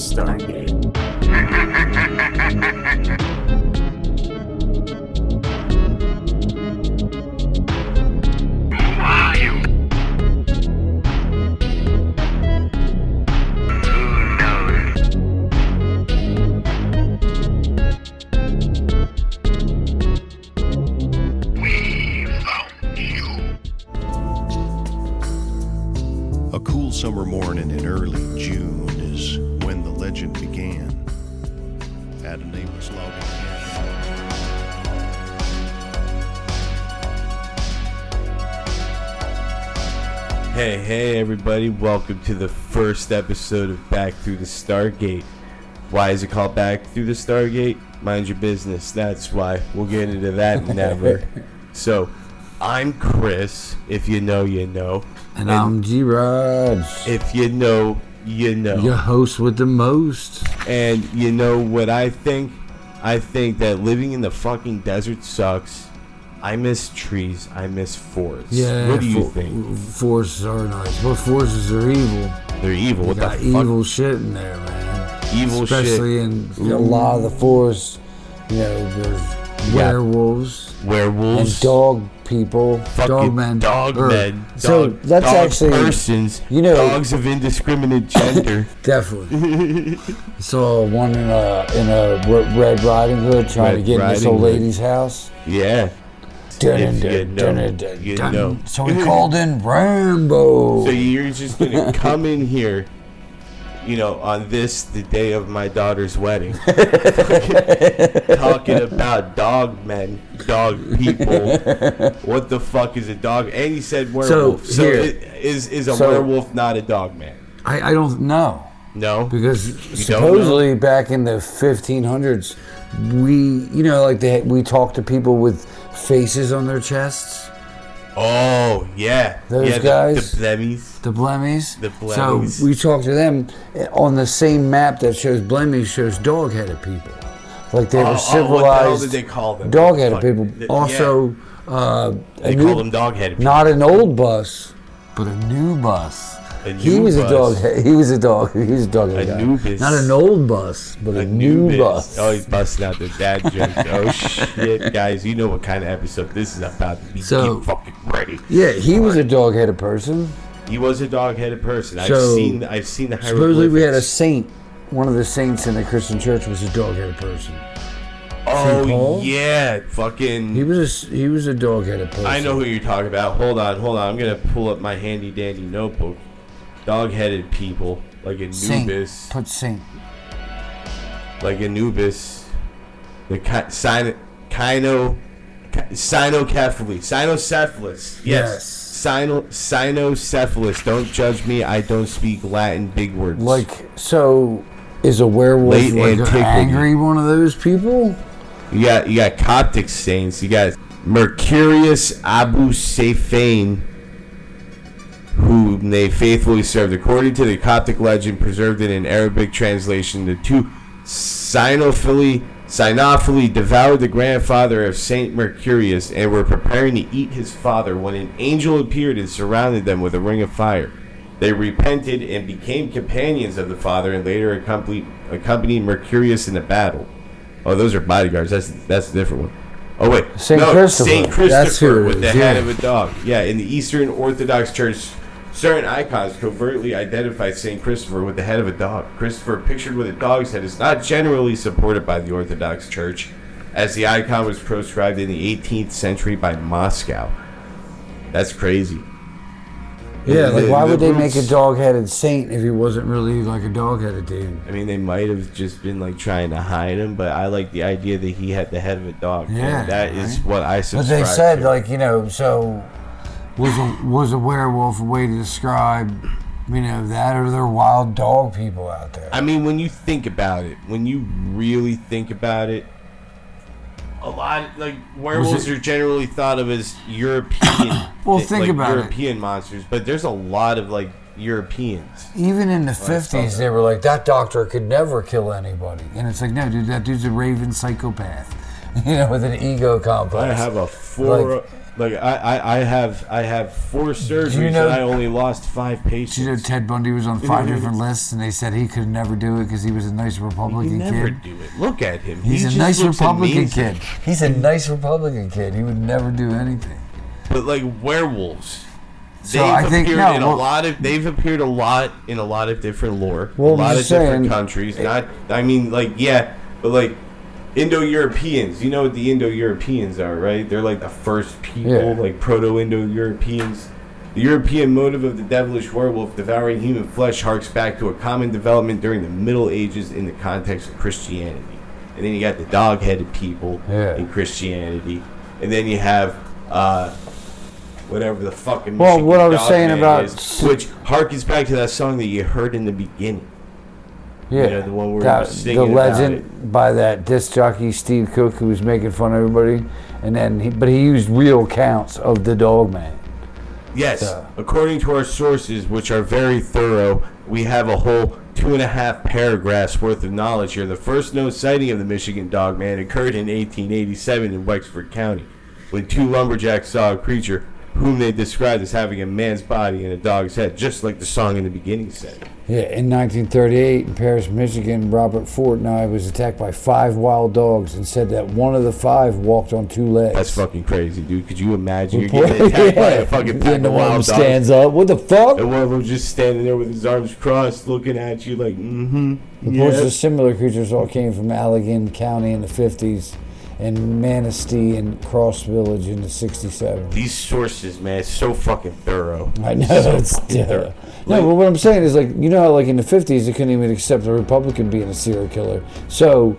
Stargate. A cool summer morning in early June is when the legend began. At a neighbor's logging cabin. Hey everybody, welcome to the first episode of Back Through the Stargate. Why is it called Back Through the Stargate? Mind your business, that's why. We'll get into that never. So, I'm Chris, if you know, you know. And I'm G-Raj. If you know, you know. Your host with the most. And you know what I think? I think that living in the fucking desert sucks. I miss trees. I miss forests. Yeah, what do you think? Forests are nice, but forests are evil. They're evil. What You the got fuck? evil shit in there, man. Evil shit. Especially in a lot of the forests, there's werewolves. Werewolves. And dog people. Fucking Dog dog men. So that's dog actually persons. Dogs of indiscriminate gender. Definitely. Saw one in a Red Riding Hood trying to get in this old lady's house. Yeah. You know. So we called in Rambo. So you're just gonna come in here, on the day of my daughter's wedding, talking about dog men, dog people. What the fuck is a dog? And he said werewolf. So is a werewolf not a dog man? I don't know. No, because supposedly back in the 1500s, we talked to people with faces on their chests. Oh yeah, those guys, the blemmies. The blemmies. The blemmies. So we talked to them on the same map that shows blemmies shows dog-headed people, like they were civilized. What the hell did they call them? Dog-headed people. Also, they call them dog-headed people. Not an old bus, but a new bus. He was a dog. He was a dog. He was a dog. Anubis. Not an old bus, but a new bus. Oh, he's busting out the dad jokes. Oh shit, guys! You know what kind of episode this is about to be. Get fucking ready. Yeah, he was a dog-headed person. He was a dog-headed person. I've seen the hieroglyphics. Supposedly, we had a saint. One of the saints in the Christian church was a dog-headed person. Oh yeah, fucking. He was a dog-headed person. I know who you're talking about. Hold on. I'm gonna pull up my handy dandy notebook. Dog-headed people, like Anubis. Saint. Put saint. Like Anubis. The Cynocephalus. Yes. Cynocephalus. Don't judge me. I don't speak Latin big words. So is a werewolf an angry one of those people? You got Coptic saints. You got Mercurius Abu Seifain, whom they faithfully served. According to the Coptic legend preserved in an Arabic translation, the two Cynophili devoured the grandfather of Saint Mercurius and were preparing to eat his father when an angel appeared and surrounded them with a ring of fire. They repented and became companions of the father and later accompanied Mercurius in the battle. Oh, those are bodyguards. That's a different one. Oh wait, Saint Christopher with the head of a dog. Yeah, in the Eastern Orthodox Church, certain icons covertly identify Saint Christopher with the head of a dog. Christopher, pictured with a dog's head, is not generally supported by the Orthodox Church, as the icon was proscribed in the 18th century by Moscow. That's crazy. Yeah, why would they make a dog-headed saint if he wasn't really like a dog-headed dude? I mean, they might have just been trying to hide him, but I like the idea that he had the head of a dog. Yeah, that is what I subscribe to. But they said, so was a werewolf a way to describe, that, or there wild dog people out there? I mean, when you think about it, when you really think about it, a lot werewolves are generally thought of as European. Well, think about European monsters, but there's a lot of Europeans. Even in the 50s, they were like, that doctor could never kill anybody, and it's like, no, dude, that dude's a raving psychopath. with an ego complex. I have a four. I have 4 surgeries, know- and I only lost 5 patients. You know, Ted Bundy was on 5 different lists, and they said he could never do it because he was a nice He Republican never kid. do it. Look at him. He's He a just nice looks Republican amazing. kid. He's a nice Republican kid. He would never do anything. But like werewolves, So I think appeared no. in well, a lot of. They've appeared a lot in a lot of different lore. Well, a lot I'm of just different saying- countries. Not. I mean, like but like Indo-Europeans. You know what the Indo-Europeans are, right? They're like the first people, Yeah. like Proto-Indo-Europeans. The European motive of the devilish werewolf devouring human flesh harks back to a common development during the Middle Ages in the context of Christianity. And then you got the dog-headed people Yeah. in Christianity. And then you have whatever the fucking Well, Michigan what I was dog saying man about- is, which harkens back to that song that you heard in the beginning. yeah, you know, the one where he that, was the singing about legend it. by that disc jockey Steve Cook, who was making fun of everybody, and then he used real counts of the dog man. Yes, So- according to our sources, which are very thorough, we have a whole 2.5 paragraphs worth of knowledge here. The first known sighting of the Michigan dog man occurred in 1887 in Wexford County, when 2 lumberjacks saw a creature whom they described as having a man's body and a dog's head, just like the song in the beginning said. Yeah, in 1938 in Paris, Michigan, Robert Fortnite was attacked by 5 wild dogs and said that one of the 5 walked on 2 legs. That's fucking crazy, dude. Could you imagine you're getting attacked by a fucking pack And of one of them wild dogs? stands up. What the fuck? And one of them just standing there with his arms crossed, looking at you like, Reports yeah. of similar creatures all came from Allegan County in the 50s and Manistee and Cross Village in the 67. These sources, man, it's so fucking thorough. I know. So It's, fucking thorough. no, but what I'm saying is, like, you know how, like, in the 50s, they couldn't even accept a Republican being a serial killer. So,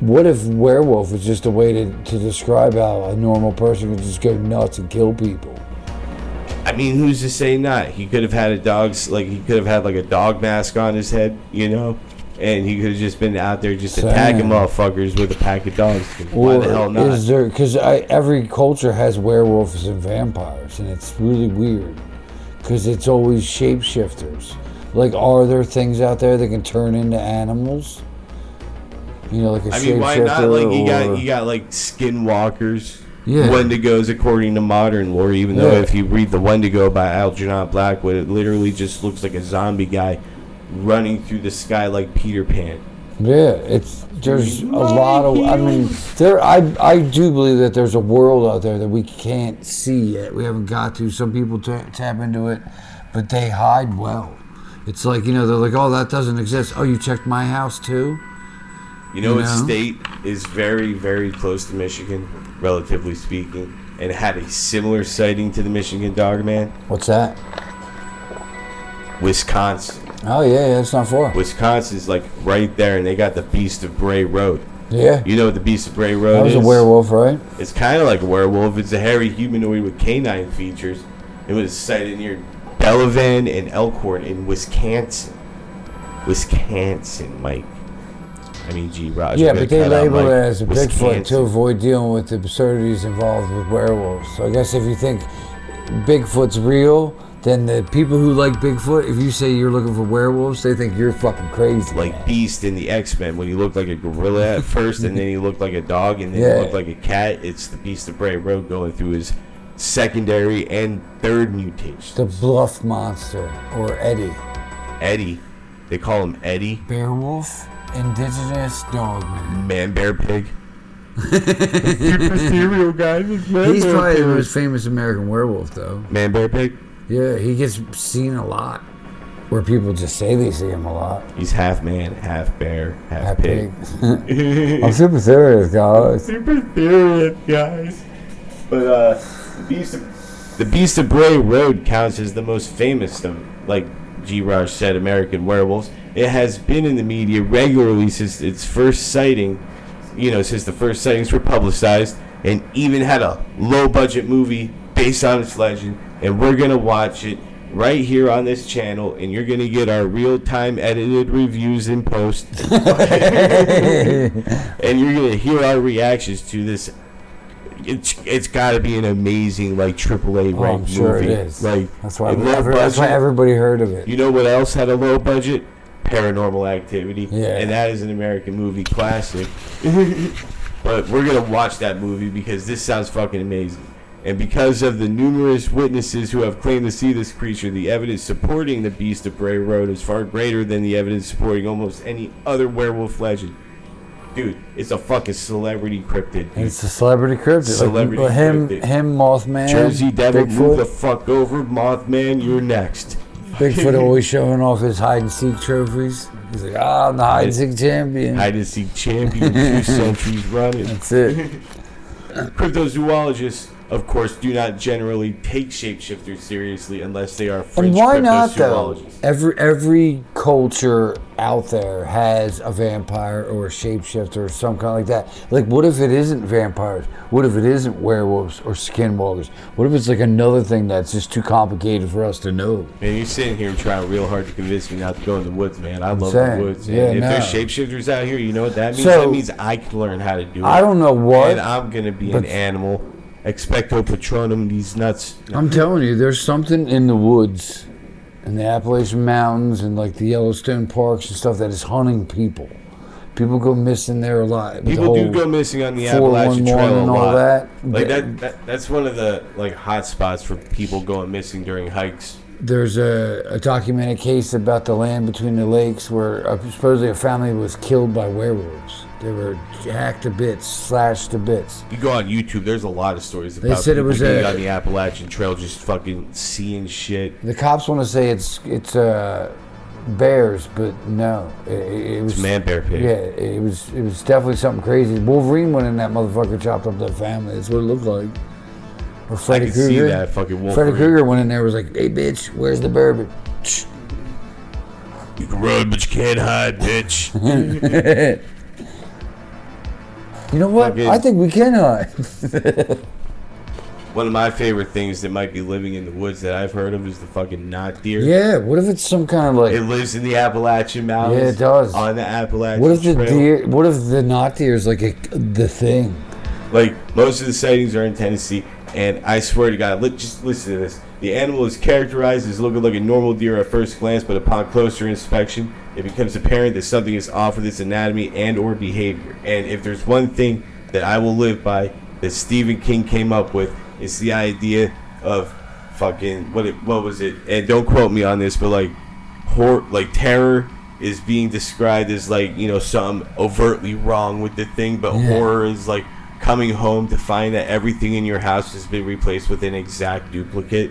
what if werewolf was just a way to describe how a normal person could just go nuts and kill people? I mean, who's to say not? He could have had he could have had like a dog mask on his head, you know? And he could have just been out there just attacking motherfuckers with a pack of dogs. Why the hell not? Is there, because every culture has werewolves and vampires, and it's really weird because it's always shapeshifters. Like, are there things out there that can turn into animals? You know, like a I shapeshifter. mean, why not? Like or, you got like skinwalkers, Yeah. Wendigos, according to modern lore. Even though Yeah. if you read the Wendigo by Algernon Blackwood, it literally just looks like a zombie guy running through the sky like Peter Pan. Yeah, there's a lot of. I mean, I do believe that there's a world out there that we can't see yet. We haven't got to. Some people tap into it, but they hide well. It's like, they're like, oh, that doesn't exist. Oh, you checked my house too? You know what know? state is very, very close to Michigan, relatively speaking, and had a similar sighting to the Michigan dog man? What's that? Wisconsin. Oh yeah, it's not far. Wisconsin's like right there, and they got the Beast of Bray Road. Yeah, You know what the Beast of Bray Road that was is? a werewolf, right? It's kind of like a werewolf. It's a hairy humanoid with canine features. It was sighted near Delavan and Elkhorn in Wisconsin. Wisconsin, Mike. I mean, G. Roger. Yeah, but they labeled it as a Bigfoot Wisconsin. to avoid dealing with the absurdities involved with werewolves. So I guess if you think Bigfoot's real, then the people who like Bigfoot, if you say you're looking for werewolves, they think you're fucking crazy. Like Beast in the X-Men, when he looked like a gorilla at first, and then he looked like a dog, and then Yeah. he looked like a cat. It's the Beast of Bray Road going through his secondary and third mutation. The Bluff Monster, or Eddie. Eddie. They call him Eddie. Beowulf, indigenous dog man. Man Bear Pig. Super serial guy. He's probably the most famous American werewolf, though. Man Bear Pig. Yeah, he gets seen a lot. Where people just say they see him a lot. He's half man, half bear, half That pig. big. I'm super serious, guys. Super serious, guys. But the Beast of Bray Road counts as the most famous of, like G. Raj said, American werewolves. It has been in the media regularly since its first sighting. Since the first sightings were publicized, and even had a low-budget movie based on its legend. And we're gonna watch it right here on this channel, and you're gonna get our real-time edited reviews in post. And you're gonna hear our reactions to this. It's got to be an amazing AAA Oh, ranked I'm sure movie. it is. Like That's why, and low that's why budget. everybody heard of it. You know what else had a low budget? Paranormal Activity. Yeah. And that is an American movie classic. But we're going to watch that movie because this sounds fucking amazing. And because of the numerous witnesses who have claimed to see this creature, the evidence supporting the Beast of Bray Road is far greater than the evidence supporting almost any other werewolf legend. Dude, it's a fucking celebrity cryptid. Dude. It's a celebrity cryptid. Celebrity like him, cryptid. him, Mothman, Jersey Devil, move the Bigfoot. fuck over. Mothman, you're next. Bigfoot always showing off his hide and seek trophies. He's like, I'm the hide and seek champion. Hide and seek champion, 2 centuries running. That's it. Cryptozoologists, of course, do not generally take shapeshifters seriously unless they are French And why not though? cryptozoologists. Every culture out there has a vampire or a shapeshifter or some kind like that. Like, what if it isn't vampires? What if it isn't werewolves or skinwalkers? What if it's like another thing that's just too complicated for us to know? Man, you're sitting here trying real hard to convince me not to go in the woods, man. I love saying, the woods. yeah, And if no. there's shapeshifters out here, you know what that means? So- That means I can learn how to do it. I don't know what. And I'm going to be an but- animal. Expecto Patronum, these nuts. I'm telling you, there's something in the woods, in the Appalachian Mountains, and like the Yellowstone parks and stuff that is hunting people. People go missing there a lot. People do go missing on the 411 Appalachian Trail a and all lot. that. Like that's one of the like hot spots for people going missing during hikes. There's a documented case about the land between the lakes where supposedly a family was killed by werewolves. They were hacked to bits, slashed to bits. You go on YouTube, there's a lot of stories about said it people was being a- on the Appalachian Trail just fucking seeing shit. The cops want to say it's bears, but no, it was It's man-bear pig. Yeah, it was definitely something crazy. Wolverine went in that motherfucker, chopped up that family. That's what it looked like. Or I Freddy can see Krueger. that fucking wolf. Freddy Krueger went in there, was like, "Hey bitch, where's the bourbon?" You can run, but you can't hide, bitch. You know what? Fucking- I think we can hide. One of my favorite things that might be living in the woods that I've heard of is the fucking knot deer. Yeah. What if it's some kind of like? It lives in the Appalachian Mountains. Yeah, it does. On the Appalachian What if the Trail. deer? What if the knot deer is like the thing? Like, most of the sightings are in Tennessee, and I swear to God, just listen to this. The animal is characterized as looking like a normal deer at first glance, but upon closer inspection, it becomes apparent that something is off with its anatomy and or behavior. And if there's one thing that I will live by that Stephen King came up with, it's the idea of fucking, what was it? And don't quote me on this, but like, terror is being described as like, you know, something overtly wrong with the thing, but Yeah. horror is like coming home to find that everything in your house has been replaced with an exact duplicate.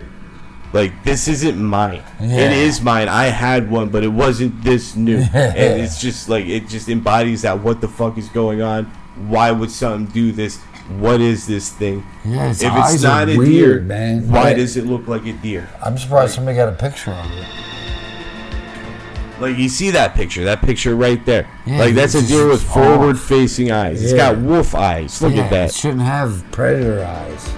Like, this isn't mine. Yeah. It is mine. I had one, but it wasn't this new. And it's just like, it just embodies that. What the fuck is going on? Why would something do this? What is this thing? Yeah, its If eyes it's are not a weird, deer, man. why Yeah. does it look like a deer? I'm surprised somebody got a picture of it. Like, you see that picture right there. Yeah, like, that's a it's deer with just forward-facing eyes. It's Yeah. got wolf eyes. Look Yeah, at that. It shouldn't have predator eyes.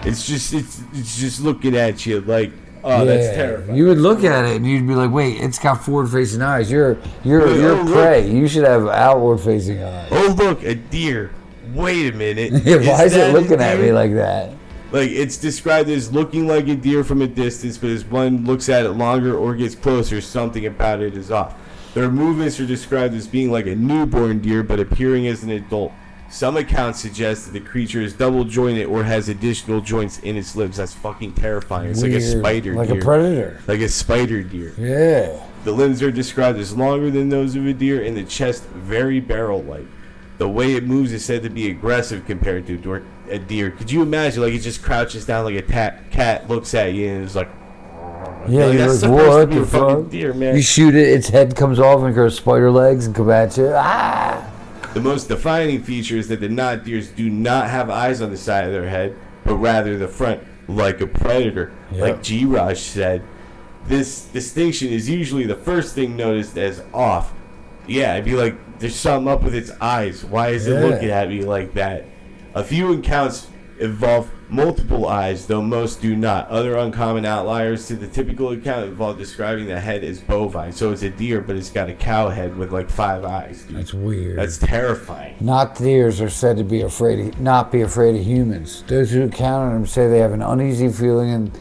It's just looking at you like, oh, that's Yeah. terrifying. You would look at it and you'd be like, "Wait, it's got forward-facing eyes. You're look. prey. You should have outward-facing eyes." Oh, look, a deer. Wait a minute. Yeah, why is that it a looking at deer? me like that? Like, it's described as looking like a deer from a distance, but as one looks at it longer or gets closer, something about it is off. Their movements are described as being like a newborn deer, but appearing as an adult. Some accounts suggest that the creature is double jointed or has additional joints in its limbs. That's fucking terrifying. It's like a Weird. spider like deer. a predator. Like a spider deer. Yeah. The limbs are described as longer than those of a deer, and the chest very barrel-like. The way it moves is said to be aggressive compared to a deer. Could you imagine, like, it just crouches down like a cat, looks at you, and is like, Yeah, like, you're that's like, supposed to what be a the fucking fuck? deer, man. You shoot it, its head comes off and goes spider legs and come at you. Ah! The most defining feature is that the knot deers do not have eyes on the side of their head, but rather the front, like a predator. Yep. Like G-Raj said, this distinction is usually the first thing noticed as off. Yeah, I'd be like, there's something up with its eyes. Why is it Yeah. looking at me like that? A few accounts involve multiple eyes, though most do not. Other uncommon outliers to the typical account involve describing the head as bovine. So it's a deer, but it's got a cow head with like 5 eyes. Dude. That's weird. That's terrifying. Not deers are said to be not be afraid of humans. Those who encounter them say they have an uneasy feeling and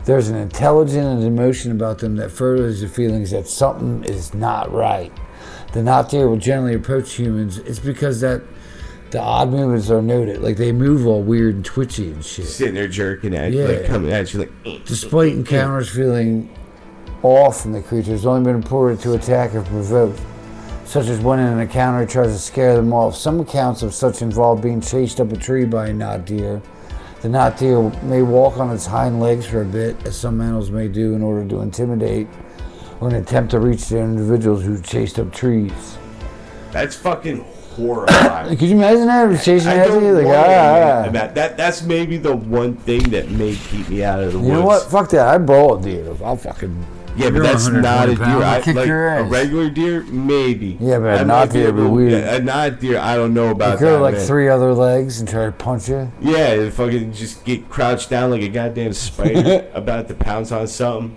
there's an intelligence and emotion about them that furthers the feelings that something is not right. The knot deer will generally approach humans. It's because that The odd movements are noted. Like, they move all weird and twitchy and shit. Sitting there jerking at you, like coming at you like. Despite encounters feeling off from the creature, it's only been reported to attack if provoked, such as when an encounter tries to scare them off. Some accounts of such involve being chased up a tree by a knot deer. The knot deer may walk on its hind legs for a bit, as some animals may do in order to intimidate or an attempt to reach the individuals who chased up trees. That's fucking horrifying. Could you imagine that? Chasing I after don't you? Like, want to that's maybe the one thing that may keep me out of the woods. You know what? Fuck that. I brawl a deer. I'll fucking... Yeah, but that's not a deer. I'll kick Like your a ass. regular deer, maybe. Yeah, but a That knot might be deer would be weird. A knot deer, I don't know about You grow that. like man. 3 other legs and try to punch you. Yeah, and fucking just get crouched down like a goddamn spider about to pounce on something.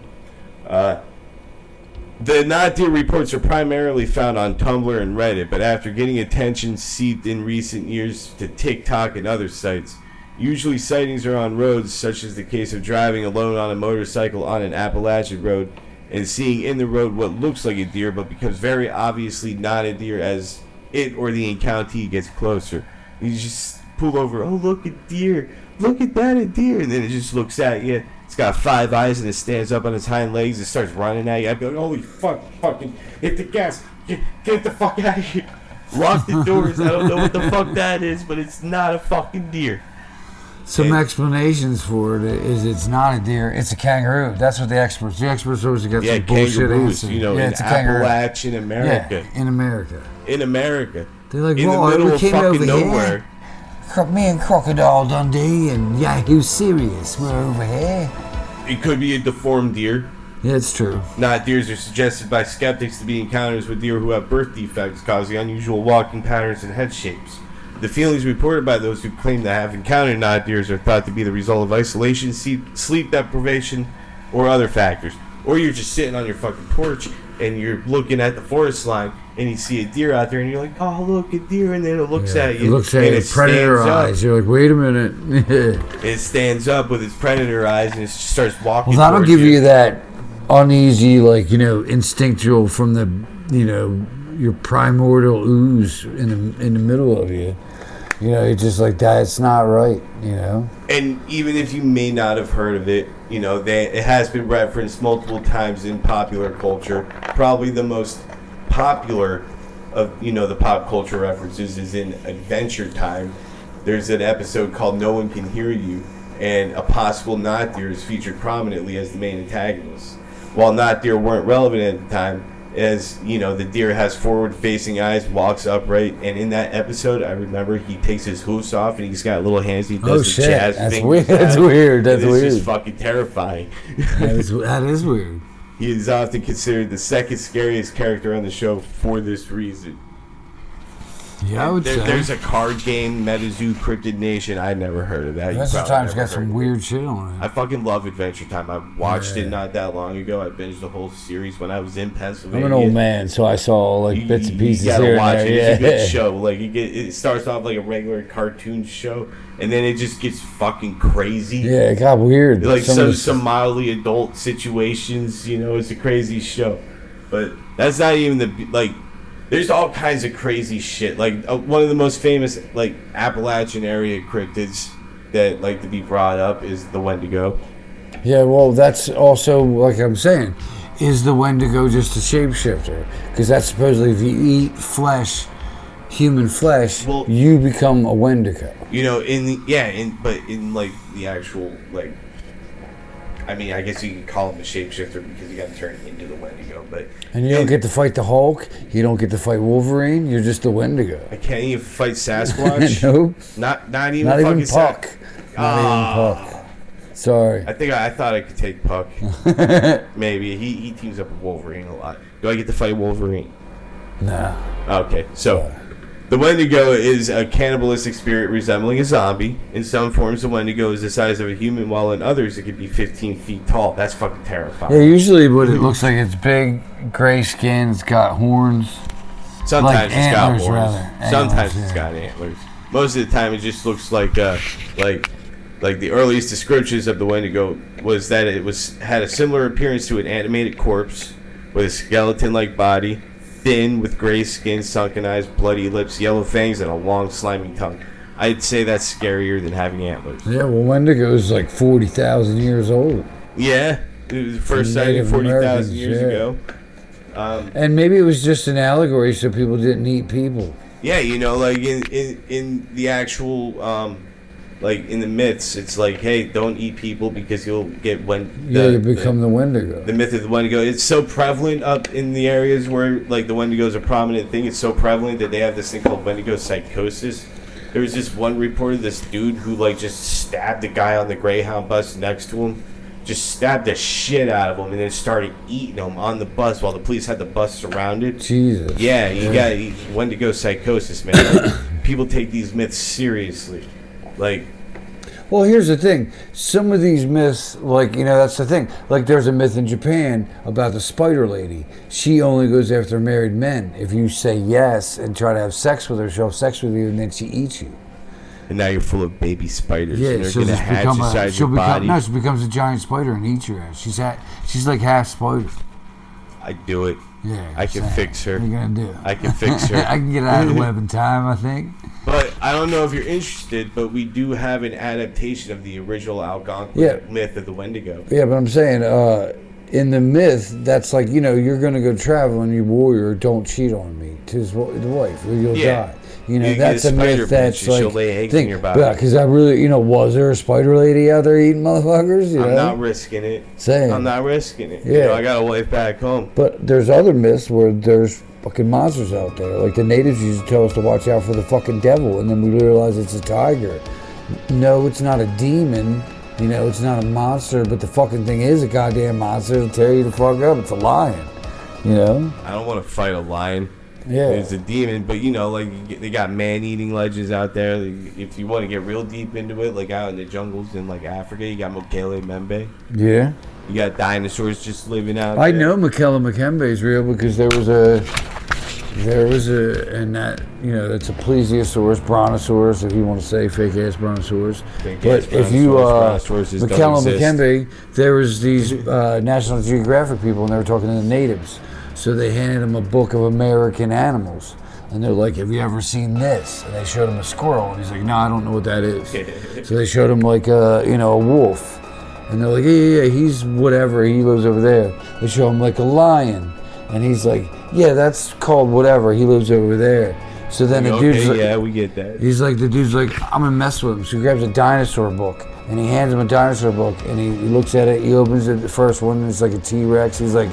The knot deer reports are primarily found on Tumblr and Reddit, but after getting attention seeped in recent years to TikTok and other sites. Usually sightings are on roads, such as the case of driving alone on a motorcycle on an Appalachian road and seeing in the road what looks like a deer but becomes very obviously not a deer as it or the encounter gets closer. You just pull over, oh look, a deer, look at that, a deer, and then it just looks at you. It's got 5 eyes and it stands up on its hind legs and starts running at you. I'd be like, holy fuck, fucking hit the gas, get the fuck out of here. Lock the doors, I don't know what the fuck that is, but it's not a fucking deer. Some explanations for it is it's not a deer, it's a kangaroo. That's what the experts always get some bullshit kangaroos, answer. you know, Yeah, in it's a kangaroo. Appalachian America. Yeah, in America. In America. They're like, In the well, middle we of came fucking over nowhere. here. Me and Crocodile Dundee and Yahoo Serious, we're over here. It could be a deformed deer. Yeah, it's true. Knot deers are suggested by skeptics to be encounters with deer who have birth defects causing unusual walking patterns and head shapes. The feelings reported by those who claim to have encountered knot deers are thought to be the result of isolation, sleep deprivation, or other factors. Or you're just sitting on your fucking porch and you're looking at the forest line and you see a deer out there and you're like, oh look, a deer, and then it looks at you. It looks at and you, predator stands up. eyes. You're like, wait a minute. It stands up with its predator eyes and it just starts walking. Well, that'll towards give you that uneasy, like, you know, instinctual from the, you know, your primordial ooze in the middle of you. You know, you're just like, that's not right, you know? And even if you may not have heard of it, you know, it has been referenced multiple times in popular culture. Probably the most popular of, you know, the pop culture references is in Adventure Time. There's an episode called No One Can Hear You, and a possible knot deer is featured prominently as the main antagonist. While knot deer weren't relevant at the time, as you know, the deer has forward-facing eyes, walks upright, and in that episode, I remember he takes his hoofs off and he's got little hands. He does the jazz That's fingers weird. That's out. weird. That's It's weird. just fucking terrifying. That is weird. He is often considered the second scariest character on the show for this reason. Yeah, I would say. There's a card game, MetaZoo Cryptid Nation. I never heard of that. You Adventure probably Time's never got heard some of it. weird shit on I it. fucking love Adventure Time. I watched Yeah. it not that long ago. I binged the whole series when I was in Pennsylvania. I'm an old man, so I saw like bits and pieces you gotta here and watch there. it. Yeah. It's a good show. Like it starts off like a regular cartoon show, and then it just gets fucking crazy. Yeah, it got weird. Like Some of some the- some mildly adult situations. You know, it's a crazy show. But that's not even the like. There's all kinds of crazy shit. Like one of the most famous like Appalachian area cryptids that like to be brought up is the Wendigo. Yeah, well, that's also, like I'm saying, is the Wendigo just a shapeshifter? Because that's supposedly if you eat flesh, human flesh, Well- you become a Wendigo. You know, but in like the actual like, I mean, I guess you can call him a shapeshifter because you got to turn it into the Wendigo. But And you don't get to fight the Hulk, you don't get to fight Wolverine, you're just the Wendigo. I can't even fight Sasquatch. Nope. Not even Not even fucking Puck. Not even Puck. Sorry. I thought I could take Puck. Maybe he teams up with Wolverine a lot. Do I get to fight Wolverine? Nah. Okay, so the Wendigo is a cannibalistic spirit resembling a zombie. In some forms, the Wendigo is the size of a human, while in others, it could be 15 feet tall. That's fucking terrifying. Yeah, usually what it looks like, it's big, gray skin, it's got horns. Sometimes like it's got antlers, horns. rather. Sometimes Antlers, it's yeah. got antlers. Most of the time, it just looks like the earliest descriptions of the Wendigo was that had a similar appearance to an animated corpse with a skeleton-like body, thin, with gray skin, sunken eyes, bloody lips, yellow fangs, and a long, slimy tongue. I'd say that's scarier than having antlers. Yeah, well, Wendigo's like 40,000 years old. Yeah, it was the first sighting Native 40,000 Americans, years yeah. ago. And maybe it was just an allegory so people didn't eat people. Yeah, you know, like in the actual, like in the myths, it's like, hey, don't eat people because you'll get You become the Wendigo. the myth of the Wendigo. It's so prevalent up in the areas where like the Wendigo is a prominent thing. It's so prevalent that they have this thing called Wendigo psychosis. There was this one report of this dude who like just stabbed the guy on the Greyhound bus next to him. Just stabbed the shit out of him and then started eating him on the bus while the police had the bus surrounded. Jesus. Yeah, you got Wendigo psychosis, man. Like, people take these myths seriously. Like, Well, here's the thing. Some of these myths, like, you know, that's the thing. Like, there's a myth in Japan about the spider lady. She only goes after married men. If you say yes and try to have sex with her, she'll have sex with you and then she eats you. and now you're full of baby spiders. Yeah, and they're she'll gonna just hatch become inside your body. No, she becomes a giant spider and eats your ass. She's like half spider. I'd do it. Yeah. I can fix her. What are you gonna do? I can fix her. I can get out of the web in time, I think. But I don't know if you're interested, but we do have an adaptation of the original Algonquin Yeah. myth of the Wendigo. Yeah, but I'm saying, in the myth, that's like, you know, you're gonna go travel and your warrior don't cheat on me to his wife, or you'll Yeah. die. You know, You get that's a a spider myth that's bitch and she'll like lay eggs in your body. Yeah, because I really, you know, was there a spider lady out there eating motherfuckers? You I'm know? not risking it. Same. I'm not risking it. You Yeah. know, I got a wife back home. But there's other myths where there's fucking monsters out there. Like the natives used to tell us to watch out for the fucking devil, and then we realize it's a tiger. No, it's not a demon. You know, it's not a monster, but the fucking thing is a goddamn monster to tear you the fuck up. It's a lion. You know? I don't want to fight a lion. Yeah. It's a demon, but you know, like they got man-eating legends out there. Like, if you want to get real deep into it, like out in the jungles in like Africa, you got Mokele Membe. Yeah. You got dinosaurs just living out I there. know Makela Makembe is real because there was a, and that, you know, that's a plesiosaurus, brontosaurus, if you want to say fake ass brontosaurus. Fake-ass But if you, brontosauruses don't Makela exist. Makembe, there was these National Geographic people, and they were talking to the natives. So they handed him a book of American animals. And they're like, have you ever seen this? And they showed him a squirrel. And he's like, no, I don't know what that is. So they showed him like a wolf. And they're like, yeah, he's whatever. He lives over there. They show him like a lion. And he's like, yeah, that's called whatever. He lives over there. So then the dude's like, yeah, we get that. he's like, the dude's like, I'm gonna mess with him. So he grabs a dinosaur book and he hands him a dinosaur book and he looks at it. He opens it, the first one, and it's like a T-Rex. He's like,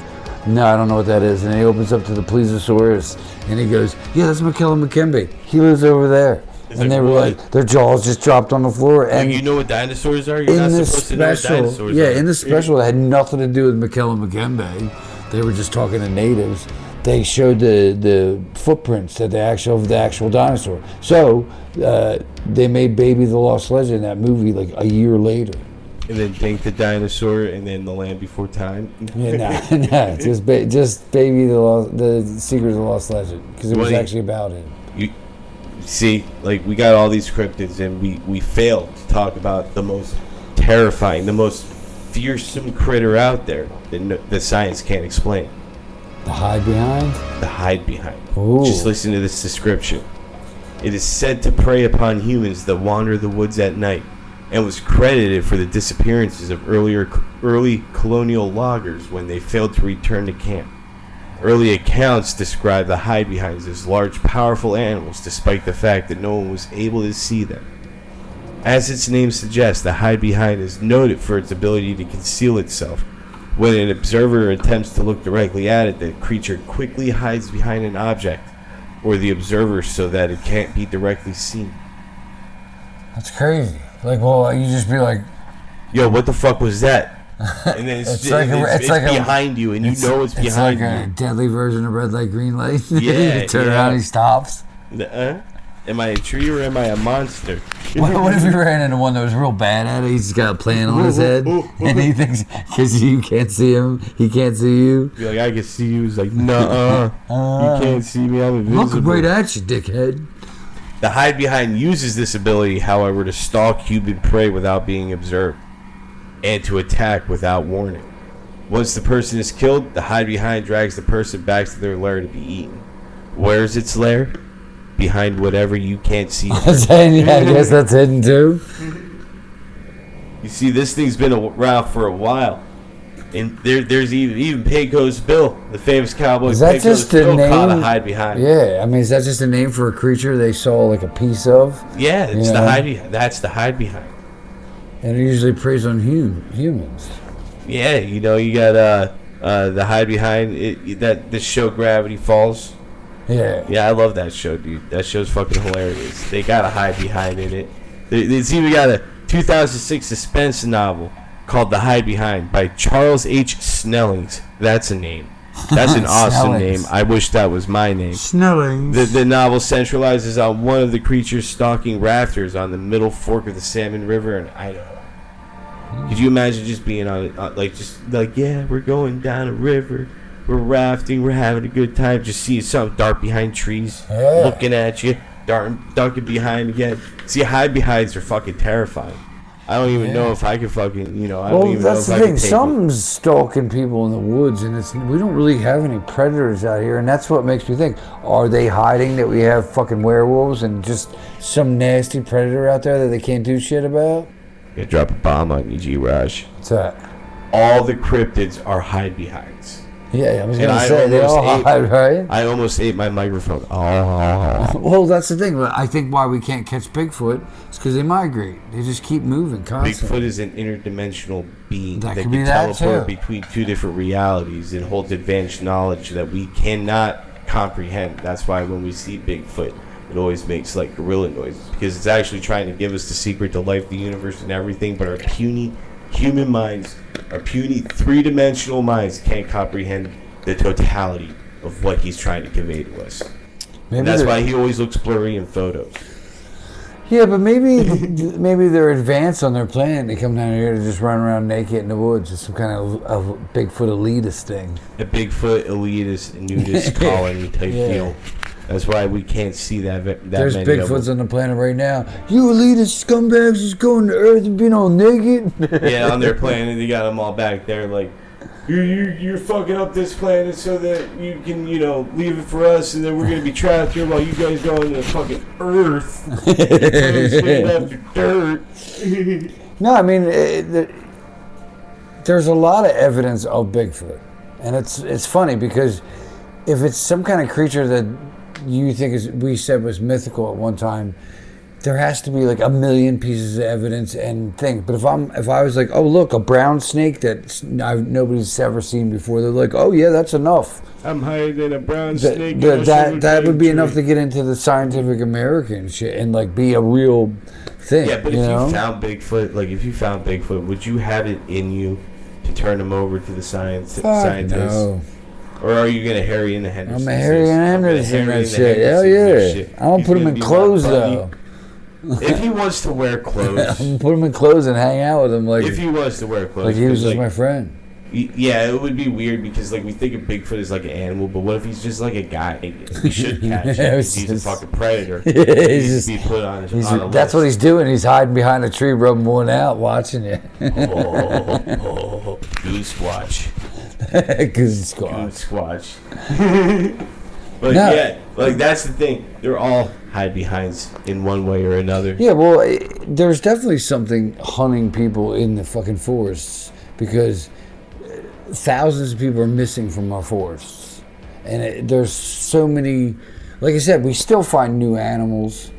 no, I don't know what that is. And he opens up to the plesiosaurus and he goes, yeah, that's Makela Makembe. He lives over there. Is And it they were really? like, their jaws just dropped on the floor. And Like, you know what dinosaurs are? You're in not this supposed to know what special, dinosaurs yeah, are. in the special that had nothing to do with Makela Makembe. They were just talking to natives. They showed the footprints of the actual dinosaur. So they made Baby the Lost Legend, that movie, like a year later. And then Think the Dinosaur, and then The Land Before Time. Yeah, nah, just Baby the Secret of the Lost Legend, because it was Well, actually about it. You see, like, we got all these cryptids, and we fail to talk about the most terrifying, the most fearsome critter out there that the science can't explain. The Hide Behind. The hide behind. Ooh. Just listen to this description. It is said to prey upon humans that wander the woods at night, and was credited for the disappearances of early colonial loggers when they failed to return to camp. Early accounts describe the hide-behinds as large, powerful animals, despite the fact that no one was able to see them. As its name suggests, the hide-behind is noted for its ability to conceal itself. When an observer attempts to look directly at it, the creature quickly hides behind an object or the observer so that it can't be directly seen. That's crazy. Like, well, you just be like, Yo, what the fuck was that? And then it's behind you, and you know it's behind It's like a you. deadly version of red light, green light. Yeah, You turn yeah. around, he stops. Am I a tree or am I a monster? What if you ran into one that was real bad at it? He's got a plan on his head, and he thinks because you can't see him, he can't see you. Be like, I can see you. He's like, nuh-uh. You can't see me. I'm invisible. Looking right at you, dickhead. The hide behind uses this ability, however, to stalk human prey without being observed, and to attack without warning. Once the person is killed, the hide behind drags the person back to their lair to be eaten. Where's its lair? Behind whatever you can't see. Yeah, I guess that's hidden too. You see, this thing's been around for a while. And there's even Pecos Bill, the famous cowboy. Is that Pecos just a Bill caught a name? hide behind. Yeah, I mean, is that just a name for a creature they saw like a piece of? Yeah, it's You the know? hide behind. That's the hide behind. And it usually preys on humans. Yeah, you know, you got the hide behind that this show Gravity Falls. Yeah. Yeah, I love that show, dude. That show's fucking hilarious. They got a hide behind in it. It's even got a 2006 suspense novel called The Hide Behind by Charles H. Snellings. That's a name. That's an awesome Snellings. name. I wish that was my name. Snellings. The novel centralizes on one of the creatures stalking rafters on the middle fork of the Salmon River in Idaho. Could you imagine just being on it, yeah, we're going down a river, we're rafting, we're having a good time, just seeing something dark behind trees, Yeah. looking at you, ducking behind again. See, hide behinds are fucking terrifying. I don't even know if I could fucking, I don't Well, even know that's if the I thing. could take it. Something's stalking people in the woods, and we don't really have any predators out here, and that's what makes me think: are they hiding that we have fucking werewolves and just some nasty predator out there that they can't do shit about? Yeah, drop a bomb on you, G-Raj. What's that? All the cryptids are hide behinds. Yeah, I was And gonna I say they all almost hide, right? I almost ate my microphone. Oh. Well, that's the thing. But I think why we can't catch Bigfoot is because they migrate. They just keep moving constantly. Bigfoot is an interdimensional being That that could can be that, teleport too. between two different realities and holds advanced knowledge that we cannot comprehend. That's why when we see Bigfoot, it always makes like gorilla noises, because it's actually trying to give us the secret to life, the universe, and everything. But our puny human minds, our puny three-dimensional minds, can't comprehend the totality of what he's trying to convey to us. And that's why he always looks blurry in photos. Yeah, but maybe they're advanced on their plan. They come down here to just run around naked in the woods. It's some kind of Bigfoot elitist thing. A Bigfoot elitist nudist colony type Yeah. deal. That's why we can't see that There's many of Bigfoots them. on the planet right now. You elitist scumbags just going to Earth and being all naked. Yeah, on their planet, they got them all back there like, you're fucking up this planet so that you can, leave it for us, and then we're going to be trapped here while you guys go into fucking Earth. It's made after dirt. No, I mean, there's a lot of evidence of Bigfoot. And it's funny because if it's some kind of creature that you think we said was mythical at one time, there has to be like a million pieces of evidence and things. But if I was like, oh look, a brown snake that nobody's ever seen before, they're like, oh yeah, that's enough. I'm higher than a brown snake. in a That would be tree. enough to get into the Scientific American shit and like be a real thing. Yeah, but you if know? you found Bigfoot, would you have it in you to turn him over to the scientists? No. Or are you gonna Harry and the Hendersons? I'm a Harry and I'm gonna Henderson Harry that and the shit. Hendersons Hell that yeah. shit. I'm gonna He's put him gonna in be my clothes buddy. though. If he wants to wear I'm clothes, gonna put him in clothes and hang out with him if he was to wear clothes, like he was 'cause, just my friend. yeah, it would be weird because we think of Bigfoot as like an animal, but what if he's just like a guy? We should catch him. Yeah, He's a it's fucking predator. He's He needs just- to be put on a That's what list. he's doing. He's hiding behind a tree, rubbing one out, watching you. Goose watch. Goose squad. Goose squatch. But No. yeah, that's the thing. They're all hide behinds in one way or another. Yeah, well, there's definitely something hunting people in the fucking forests because thousands of people are missing from our forests. And there's so many, like I said, we still find new animals.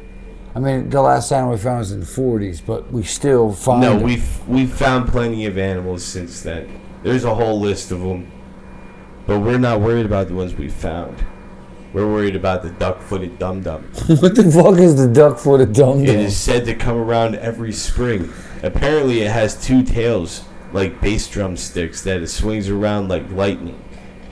I mean, the last animal we found was in the 40s, but we still find No, them. we've found plenty of animals since then. There's a whole list of them. But we're not worried about the ones we found. We're worried about the duck-footed dum-dum. What the fuck is the duck-footed It dum-dum? is said to come around every spring. Apparently it has two tails, like bass drum sticks, that it swings around like lightning,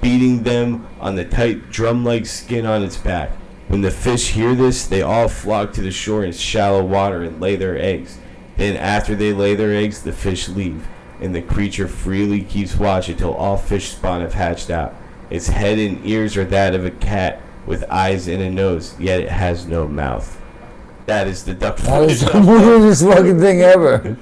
beating them on the tight drum-like skin on its back. When the fish hear this, they all flock to the shore in shallow water and lay their eggs. Then after they lay their eggs, the fish leave, and the creature freely keeps watch until all fish spawn have hatched out. Its head and ears are that of a cat, with eyes and a nose, yet it has no mouth. That is the That duck-footed is the dum-dum. weirdest fucking thing ever.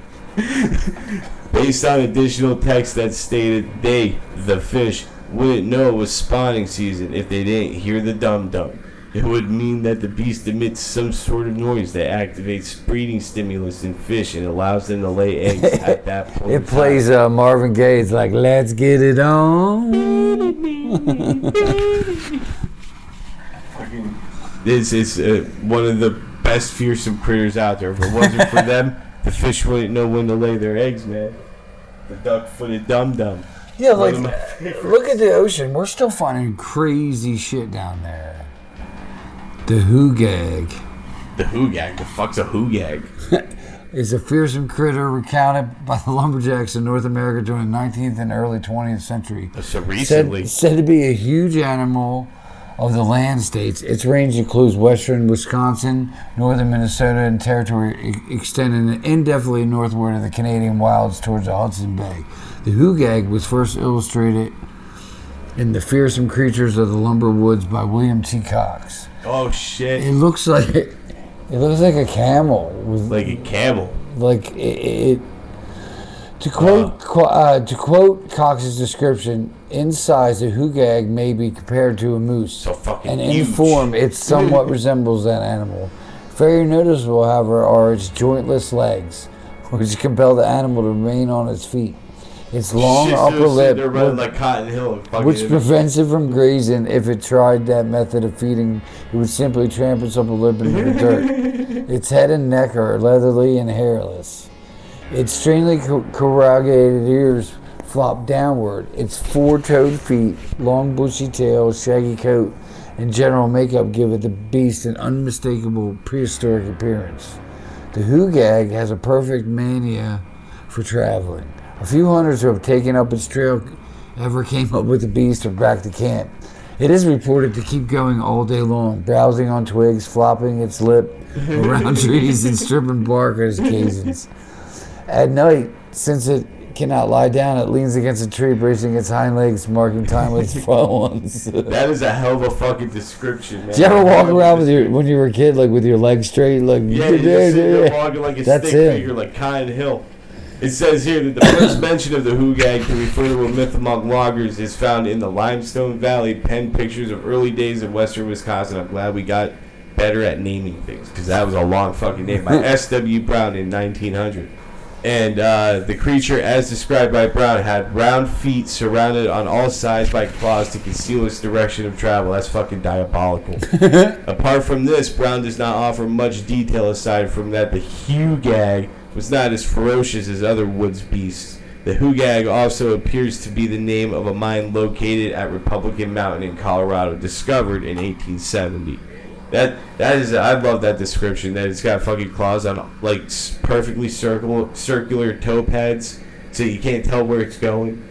Based on additional text that stated the fish, wouldn't know it was spawning season if they didn't hear the dum-dum. It would mean that the beast emits some sort of noise that activates breeding stimulus in fish and allows them to lay eggs at that point. It plays Marvin Gaye. It's like, let's get it on. This is one of the best fearsome critters out there. If it wasn't for them, the fish wouldn't know when to lay their eggs, man. The duck-footed dum-dum. Yeah, like, look at the ocean. We're still finding crazy shit down there. The hoogag. The hoogag? The fuck's a hoogag? It's a fearsome critter recounted by the lumberjacks in North America during the 19th and early 20th century. So recently. Said to be a huge animal of the land states. Its range includes western Wisconsin, northern Minnesota, and territory extending indefinitely northward of the Canadian wilds towards the Hudson Bay. The hoogag was first illustrated in The Fearsome Creatures of the Lumber Woods by William T. Cox. Oh shit! It looks like a camel. Like a camel. Like it. To quote Cox's description, in size, the hoogag may be compared to a moose, So fucking and in huge. form, it somewhat resembles that animal. Very noticeable, however, are its jointless legs, which compel the animal to remain on its feet. Its long Shit, upper so lip, they're running like Cotton Hill. which prevents it from grazing. If it tried that method of feeding, it would simply tramp its upper lip into the dirt. Its head and neck are leathery and hairless. Its strangely corrugated ears flop downward. Its four-toed feet, long bushy tail, shaggy coat, and general makeup give it the beast an unmistakable prehistoric appearance. The hoogag has a perfect mania for traveling. A few hunters who have taken up its trail ever came up with the beast or back to camp. It is reported to keep going all day long, browsing on twigs, flopping its lip around trees, and stripping bark at occasions. At night, since it cannot lie down, it leans against a tree, bracing its hind legs, marking time with its front ones. That is a hell of a fucking description, man. Did you ever walk around when you were a kid, like with your legs straight, like Yeah, you're just sitting there walking like a That's stick it. figure, like Cotton Hill. It says here that the first mention of the hoogag to refer to a myth among loggers is found in the Limestone Valley pen pictures of early days of western Wisconsin. I'm glad we got better at naming things, because that was a long fucking name, by S.W. Brown in 1900. And the creature, as described by Brown, had round feet surrounded on all sides by claws to conceal its direction of travel. That's fucking diabolical. Apart from this, Brown does not offer much detail aside from that the hoogag was not as ferocious as other woods beasts. The hoogag also appears to be the name of a mine located at Republican Mountain in Colorado, discovered in 1870. That is, I love that description, that it's got fucking claws on like perfectly circular toe pads, so you can't tell where it's going.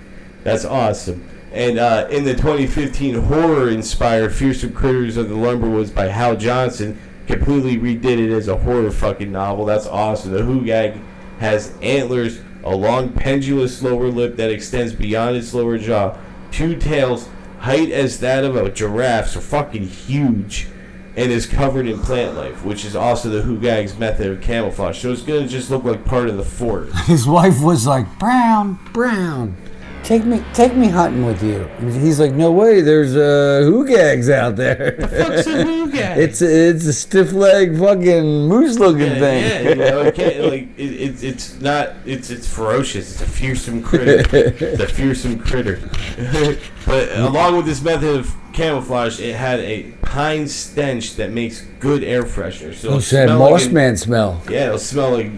That's awesome. And in the 2015 horror-inspired Fearsome Critters of the Lumberwoods by Hal Johnson, completely redid it as a horror fucking novel. That's awesome. The hoogag has antlers, a long pendulous lower lip that extends beyond its lower jaw, two tails, height as that of a giraffe, so fucking huge, and is covered in plant life, which is also the hoogag's method of camouflage. So it's gonna just look like part of the forest. His wife was like, Brown, take me hunting with you. And he's like, no way, there's hoogags out there. The fuck's a hoogag? It's a stiff leg fucking moose looking thing. Yeah, you know, it's ferocious. It's a fearsome critter. It's a fearsome critter. But along with this method of camouflage, it had a pine stench that makes good air freshener. So It had Mossman smell. Yeah, it'll smell like,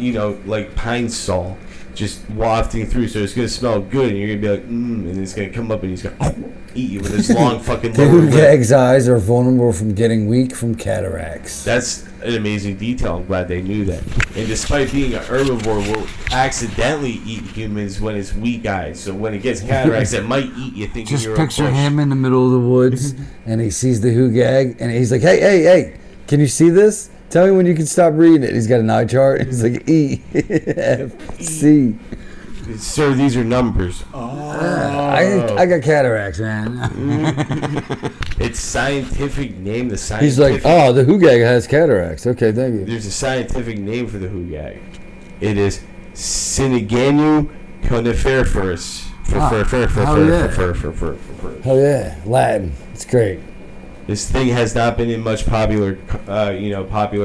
like pine sol, just wafting through. So it's gonna smell good, and you're gonna be like, and it's gonna come up and he's gonna eat you with his long fucking The lower lip. hoogag's eyes are vulnerable from getting weak from cataracts. That's an amazing detail. I'm glad they knew that. And despite being an herbivore, will accidentally eat humans when it's weak eyes. So when it gets cataracts, it might eat you thinking Just you're picture a bush. him in the middle of the woods, and he sees the hoogag, and he's like, hey, can you see this? Tell me when you can stop reading it. He's got an eye chart. He's like, E, F, C. Sir, these are numbers. I got cataracts, man. Its scientific name, the He's scientific... like, oh, the hoogag has cataracts. Okay, thank you. There's a scientific name for the hoogag. It is Synaganu coniferous. Hell yeah, Latin. It's great. This thing has not been in much popular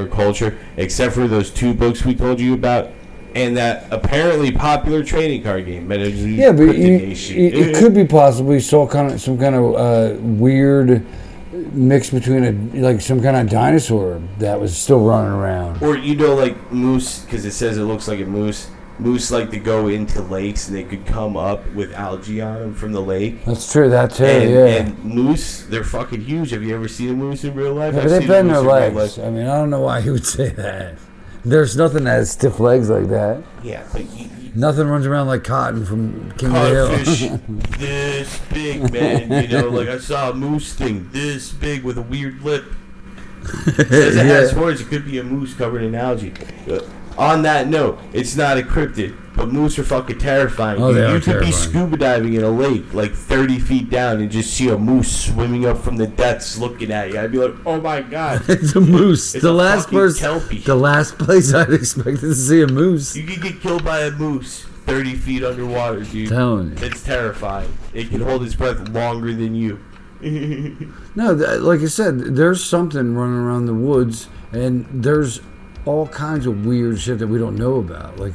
culture, except for those 2 books we told you about, and that apparently popular trading card game. Yeah, but it could be possible you saw some kind of weird mix between some kind of dinosaur that was still running around. Or like moose, because it says it looks like a moose. Moose like to go into lakes and they could come up with algae on them from the lake. That's true, that too, And moose, they're fucking huge. Have you ever seen a moose in real life? Yeah, but they bend their legs. I mean, I don't know why he would say that. There's nothing that has stiff legs like that. Yeah, but nothing runs around like Cotton from King of the Hill. This big, man. Like I saw a moose thing this big with a weird lip. It says it has horns. It could be a moose covered in algae. On that note, it's not a cryptid, but moose are fucking terrifying. Oh, they are you could terrifying. Be scuba diving in a lake like 30 feet down and just see a moose swimming up from the depths looking at you. I'd be like, oh my god. It's a moose. It's the a last kelpie. The last place I'd expected to see a moose. You could get killed by a moose 30 feet underwater, dude. Telling you. It's terrifying. It can hold its breath longer than you. No, like I said, there's something running around the woods, and there's all kinds of weird shit that we don't know about. Like,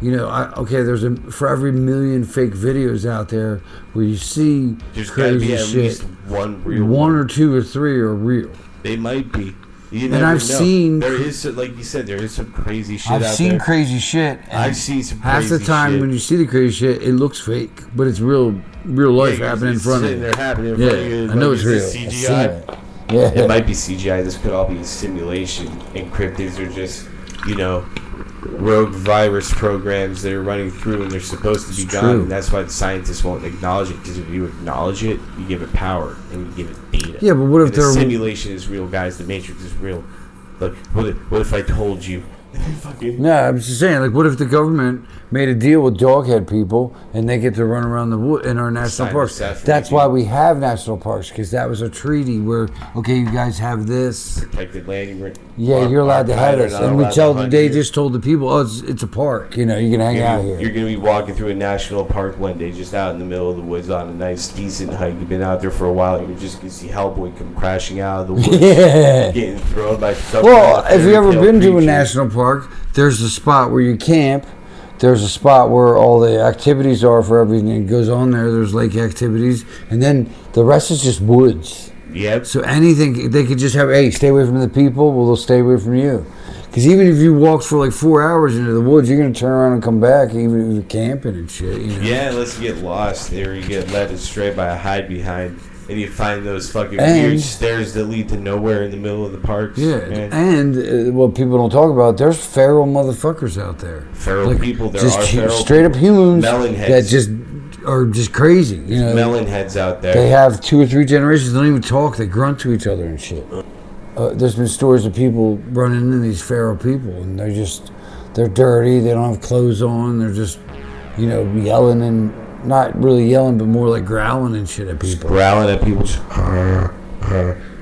there's for every million fake videos out there where you see there's crazy gotta be at shit. Least one real one or 2 or 3 are real. They might be. You and never I've know. seen, there is, like you said, there is some crazy shit out there. I've seen crazy shit. I've seen some half crazy the time shit. when you see the crazy shit, it looks fake, but it's real life happening in front of you. They're happening in front of you. I know it's real. CGI. Yeah, it might be CGI. This could all be a simulation, and cryptids are just, rogue virus programs that are running through, and they're supposed to be gone. And that's why the scientists won't acknowledge it, because if you acknowledge it, you give it power and you give it data. Yeah, but what if the simulation is real, guys? The Matrix is real. Look, what if I told you? No, I'm just saying, like, what if the government made a deal with doghead people and they get to run around the wood in our national parks? That's why we have national parks, because that was a treaty where, okay, you guys have this protected land. You're allowed to have this, and they just told the people, oh, it's a park. You can hang out here. You're gonna be walking through a national park one day, just out in the middle of the woods on a nice, decent hike. You've been out there for a while, and you're just gonna see Hellboy come crashing out of the woods, getting thrown by some. Well, if you ever been to a national park, there's a spot where you camp. There's a spot where all the activities are for everything that goes on there. There's lake activities, and then the rest is just woods. Yep. So anything, they could just have, hey, stay away from the people. Well, they'll stay away from you. Because even if you walked for like 4 hours into the woods, you're going to turn around and come back, even if you're camping and shit. Yeah, unless you get lost or you get led astray by a hide behind. And you find those fucking weird stairs that lead to nowhere in the middle of the parks. Yeah, man. And what people don't talk about, there's feral motherfuckers out there. Feral people, there just are feral straight up humans melonheads that just are just crazy. Melonheads out there. They have 2 or 3 generations, they don't even talk, they grunt to each other and shit. There's been stories of people running into these feral people, and they're dirty, they don't have clothes on, they're just, yelling and... Not really yelling, but more like growling and shit at people. Growling at people. Just,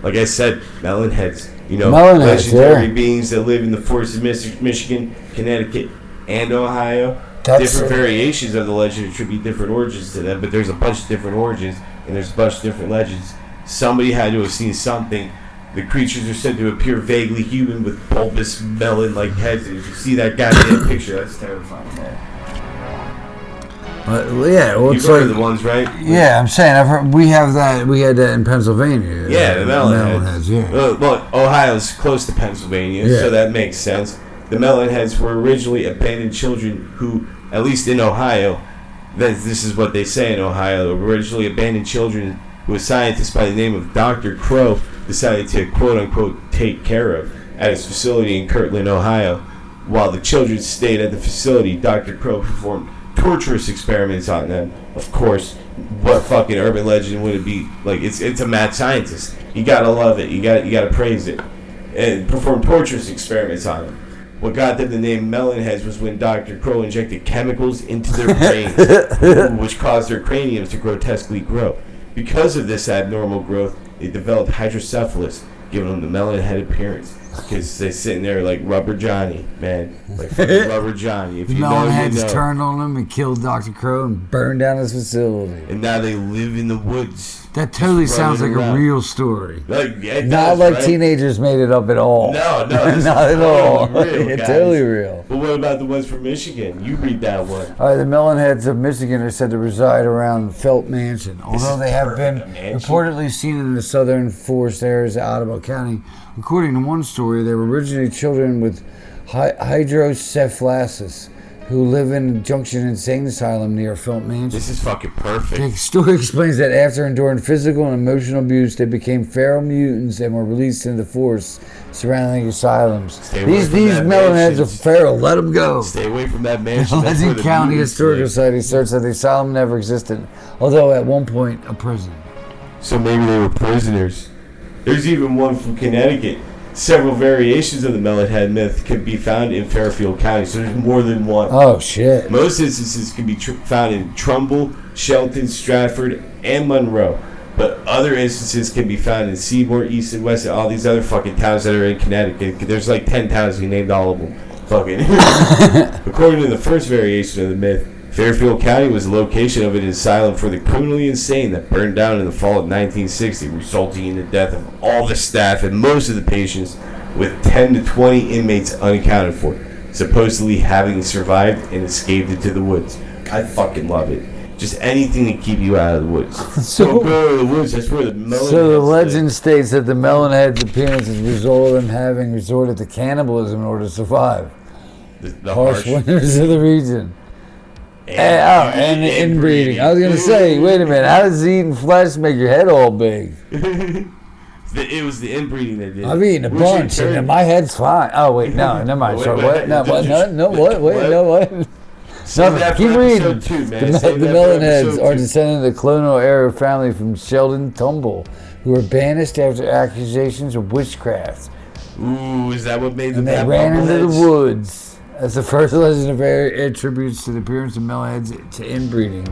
like I said, melonheads. Legendary beings that live in the forests of Michigan, Connecticut, and Ohio. Different variations of the legend attribute different origins to them, but there's a bunch of different origins, and there's a bunch of different legends. Somebody had to have seen something. The creatures are said to appear vaguely human with bulbous melon-like heads. And if you see that goddamn picture, that's terrifying, man. It's like the ones, right? Yeah, I'm saying we had that in Pennsylvania. Yeah, the melonheads. Yeah. Well, Ohio's close to Pennsylvania, so that makes sense. The melonheads were originally abandoned children who, at least in Ohio, this is what they say in Ohio, originally abandoned children who a scientist by the name of Dr. Crow decided to quote-unquote take care of at his facility in Kirtland, Ohio. While the children stayed at the facility, Dr. Crow performed torturous experiments on them. Of course, what fucking urban legend would it be? Like, it's a mad scientist. You gotta love it. You gotta praise it. And perform torturous experiments on them. What got them the name Melonheads was when Dr. Crow injected chemicals into their brains, which caused their craniums to grotesquely grow. Because of this abnormal growth, they developed hydrocephalus, giving them the melon-head appearance. Because they're sitting there like Rubber Johnny, man. Like fucking Rubber Johnny. If you know, you Melonheads know. turned on him and killed Dr. Crow and burned down his facility. And now they live in the woods. That totally Just sounds like running a around. real story. Like, yeah, it Not does, like right? teenagers made it up at all. No, this is not at all. totally real, It's guys. totally real. But what about the ones from Michigan? You read that one. All right, the Melonheads of Michigan are said to reside around Felt Mansion, although is they have been perfect, a mansion. reportedly seen in the southern forest areas of Ottawa County. According to one story, they were originally children with hydrocephalus who live in Junction Insane Asylum near Felt Mansion. This is fucking perfect. The story explains that after enduring physical and emotional abuse, they became feral mutants and were released into the forest surrounding asylums. Stay away These from that Melonheads mansion. are feral. Let them go. Stay away from that mansion. That's where Legend the County mutants Historical live. Society asserts that the asylum never existed, although at one point a prison. So maybe they were prisoners. There's even one from Connecticut. Several variations of the Melonhead myth can be found in Fairfield County, so there's more than one. Oh shit! Most instances can be found in Trumbull, Shelton, Stratford, and Monroe. But other instances can be found in Seymour, East and West, and all these other fucking towns that are in Connecticut. There's like 10 towns, you named all of them. Fucking. According to the first variation of the myth, Fairfield County was the location of an asylum for the criminally insane that burned down in the fall of 1960, resulting in the death of all the staff and most of the patients, with 10 to 20 inmates unaccounted for, supposedly having survived and escaped into the woods. I fucking love it. Just anything to keep you out of the woods. So- Don't go to the woods. That's where the Melonheads So the live. legend states that the Melonheads' appearance is a result of them having resorted to cannibalism in order to survive. The Harsh winters of the region. And inbreeding. inbreeding. I was gonna say, wait a minute, how does eating flesh make your head all big? It was the inbreeding that did. I've eaten a Which bunch, in turn- and my head's fine. Oh wait, no, never mind. Wait, Sorry, wait, what? No, what? No, what? Wait, What? no, what? Save Nothing. that for Keep reading. episode 2, man. The Save that for Melonheads episode are 2. descended of the colonial era family from Sheldon Tumble, who were banished after accusations of witchcraft, Ooh, is that what made them and they have ran into the bubbleheads? woods. That's the first legend of attributes to the appearance of Melonheads to inbreeding.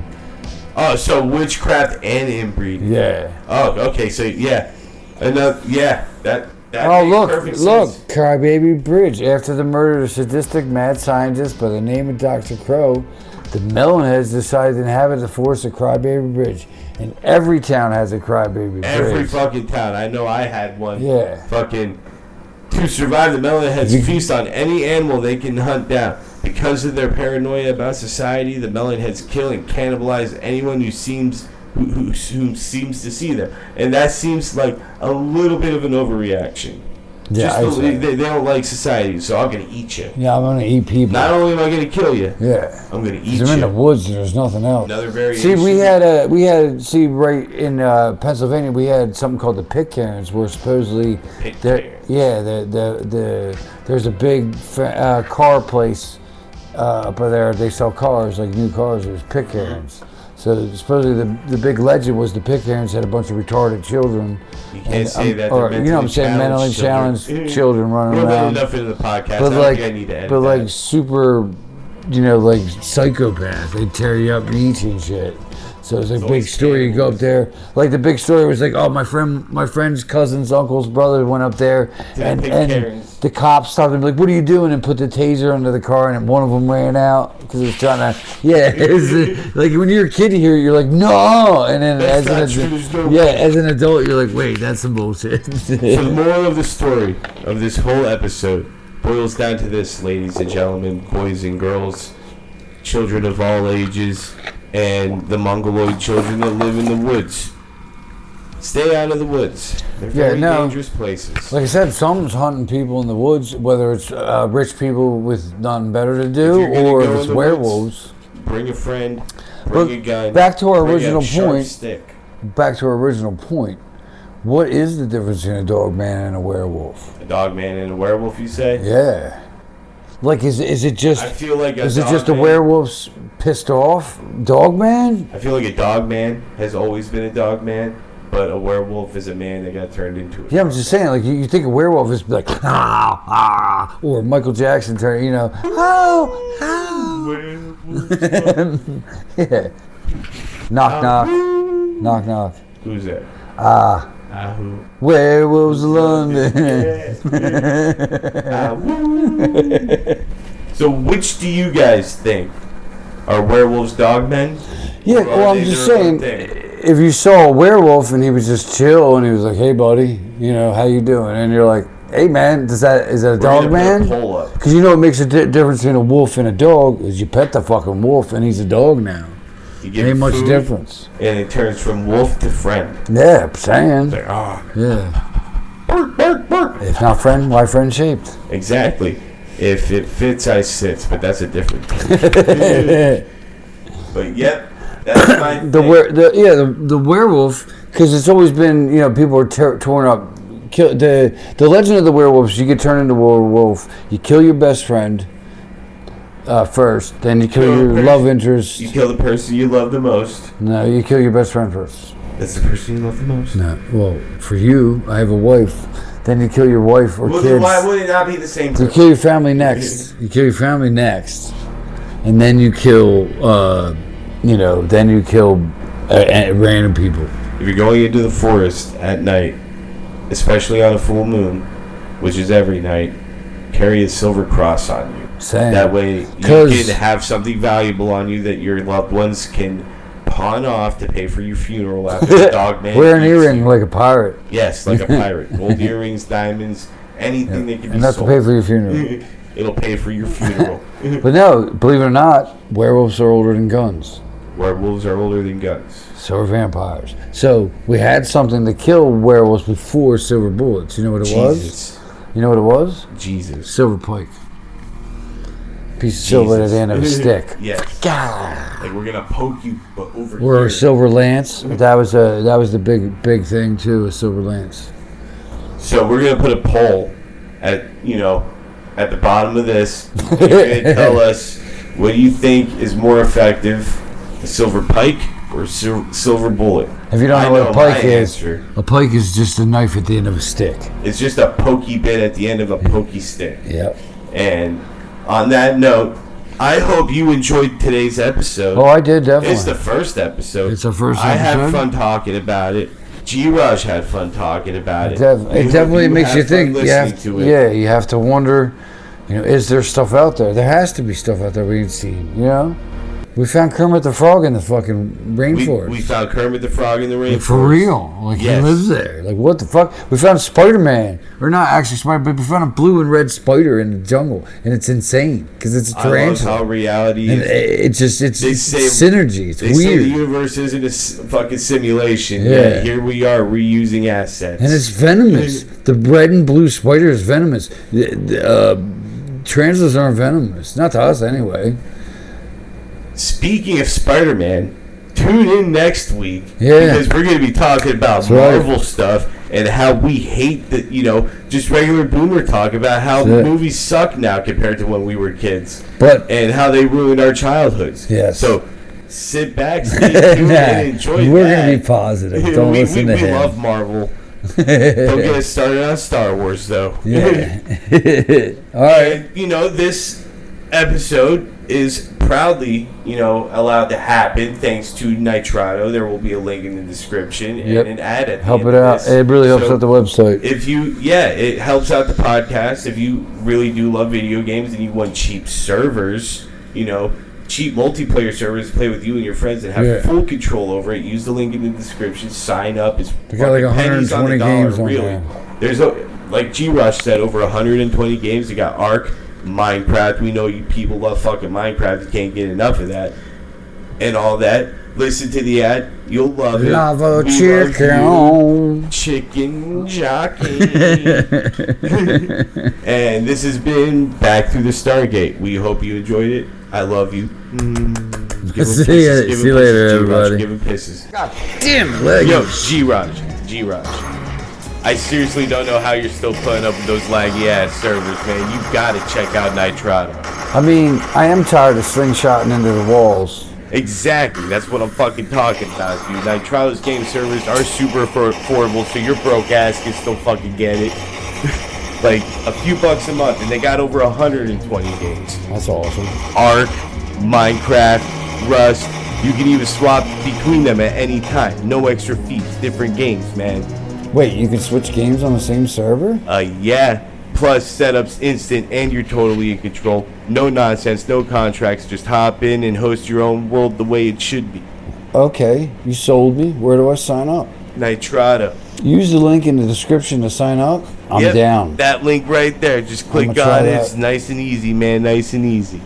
Oh, so witchcraft and inbreeding. Yeah. Oh, okay. So yeah, that. Oh, makes look, perfect look, sense. Crybaby Bridge. After the murder of a sadistic mad scientist by the name of Dr. Crow, the Melonheads decided to inhabit the forest of Crybaby Bridge. And every town has a Crybaby Bridge. Every fucking town. I know I had one. Yeah. Fucking. To survive, the Melonheads feast on any animal they can hunt down. Because of their paranoia about society, the Melonheads kill and cannibalize anyone who seems to see them. And that seems like a little bit of an overreaction. Yeah, Just I'd say. they don't like society, so I'm going to eat you. Yeah, I'm gonna eat people. Not only am I going to kill you, Yeah. I'm going to eat They're in the you. woods and there's nothing else. Another variation. See, we had right in Pennsylvania, we had something called the Pitcairns, where supposedly, there's a big car place up there. They sell cars, like new cars. It was Pitcairns. So supposedly the big legend was the Pitcairns had a bunch of retarded children. You can't say that. Or, they're you know what I'm saying, mentally challenged challenged children running We're around. enough into the podcast. But I like, think I need to edit but like that. super, like psychopaths. They tear you up and eat you and shit. So it's a big always story. You go up there, like the big story was like, oh, my friend's cousin's uncle's brother went up there, and Pitcairns. the cops stopped him like, what are you doing? And put the taser under the car, and one of them ran out because he was trying to. Yeah, it's like when you're a kid, you hear it, you're like, no, and then That's not as true, an there's no yeah, way. as an adult, you're like, wait, that's some bullshit. So the moral of the story of this whole episode boils down to this, ladies and gentlemen, boys and girls, children of all ages, and the mongoloid children that live in the woods. Stay out of the woods. They're very dangerous places. Like I said, someone's hunting people in the woods, whether it's rich people with nothing better to If do, you're gonna or go if in it's the werewolves. Bring a friend. But Bring a gun. back to our bring original a sharp point. Stick. Back to our original point. What is the difference between a dog man and a werewolf? A dog man and a werewolf, you say? Yeah. Like, is it just I feel like a is it dog just a man- werewolf's pissed off dog man? I feel like a dog man has always been a dog man, but a werewolf is a man that got turned into it. Yeah, I'm just saying. Like, you think a werewolf is like or Michael Jackson turn, yeah. Knock knock, knock knock. Who's that? Werewolves of London. So, which do you guys think? Are werewolves dogmen? Yeah, Or are well, I'm they just their own saying, thing? if you saw a werewolf and he was just chill and he was like, "Hey, buddy, you know, how you doing?" and you're like, "Hey, man, is that a We're dog gonna put a man?" poll up. Because you know what makes a difference between a wolf and a dog is you pet the fucking wolf and he's a dog now. You give Ain't much food, difference. and it turns from wolf to friend. Yeah, I'm saying. Like, Yeah. bark, bark, bark. If not friend, why friend shaped? Exactly. If it fits, I sit, but that's a different thing. But yep, that's my thing. The werewolf, because it's always been, you know, people are torn up. The legend of the werewolves, you get turned into a werewolf, you kill your best friend first, then you kill your love interest. You kill the person you love the most. No, you kill your best friend first. That's the person you love the most. No, well, for you, I have a wife. Then you kill your wife or Well, then kids. why would it not be the same You person? kill your family next. You kill your family next, and then you kill, then you kill random people. If you're going into the forest at night, especially on a full moon, which is every night, carry a silver cross on you. Same. That way you 'Cause- can have something valuable on you that your loved ones can pawn off to pay for your funeral after the dog man Wear an eats earring you. like a pirate, Yes, like a pirate. Gold earrings, diamonds, anything that can be enough to sold. pay for your funeral. It'll pay for your funeral. But no, believe it or not, werewolves are older than guns. Werewolves are older than guns. So are vampires. So we had something to kill werewolves before silver bullets. You know what it was? Jesus. You know what it was? Jesus. Silver pike. Piece of silver at the end of a stick. Yes. Like we're gonna poke you, but over Or here. a silver lance. That was the big thing too. A silver lance. So we're gonna put a poll at the bottom of this. And you're gonna tell us what do you think is more effective, a silver pike or a silver bullet? If you don't know what a my pike is, answer. a pike is just a knife at the end of a stick. It's just a pokey bit at the end of a pokey stick. Yep. And on that note, I hope you enjoyed today's episode. Oh, I did definitely. It's the first episode. It's the first I had episode? fun talking about it. G-Raj had fun talking about it. It We hope definitely makes had you fun think. listening to it. Yeah, you have to wonder. Is there stuff out there? There has to be stuff out there we can see. We found Kermit the Frog in the fucking rainforest. We found Kermit the Frog in the rainforest. For real. Like, Yes. he lives there. Like, what the fuck? We found Spider-Man. Or not actually Spider, but we found a blue and red spider in the jungle. And it's insane. Because it's a I love tarantula. how reality And is. it's They say- synergy. It's They say the weird. universe isn't a fucking simulation. Yeah. Here we are reusing assets. And it's venomous. The red and blue spider is venomous. Tarantulas aren't venomous. Not to us, anyway. Speaking of Spider-Man, tune in next week. Yeah. Because we're going to be talking about right. Marvel stuff and how we hate the, just regular boomer talk about how That's it. movies suck now compared to when we were kids. But And how they ruined our childhoods. Yes. So sit back, stay tuned, nah, and enjoy we're that. going to be positive. Don't listen to we him. love Marvel. Don't get us started on Star Wars, though. Yeah. All right. And, this episode is proudly, allowed to happen thanks to Nitrado. There will be a link in the description and Yep. an ad at the Help end it of out. this. It really helps So out the website. If it helps out the podcast. If you really do love video games and you want cheap servers, cheap multiplayer servers to play with you and your friends and have Yeah. full control over it, use the link in the description. Sign up. It's We got like fucking pennies on the 120 dollar, games on really. there. There's like G-Rush said, over 120 games. You got Ark, Minecraft. We know you people love fucking Minecraft. You can't get enough of that. And all that. Listen to the ad. You'll love it. Lava We love you. chicken. Chicken jockey. And this has been Back Through the Stargate. We hope you enjoyed it. I love you. Give 'em See kisses, ya. give 'em See you later, kisses, G-Raj, everybody. Give him kisses. Damn it, leg. Yo, G-Raj. I seriously don't know how you're still putting up with those laggy ass servers, man. You gotta check out Nitrado. I mean, I am tired of slingshotting into the walls. Exactly, that's what I'm fucking talking about, dude. Nitrado's game servers are super affordable, so your broke ass can still fucking get it. Like a few bucks a month, and they got over 120 games. That's awesome. Ark, Minecraft, Rust. You can even swap between them at any time. No extra fees, different games, man. Wait, you can switch games on the same server? Yeah. Plus, setups instant and you're totally in control. No nonsense, no contracts. Just hop in and host your own world the way it should be. Okay, you sold me. Where do I sign up? Nitrado. Use the link in the description to sign up. I'm Yep, down. That link right there. Just click I'ma try on it. that. It's nice and easy, man. Nice and easy.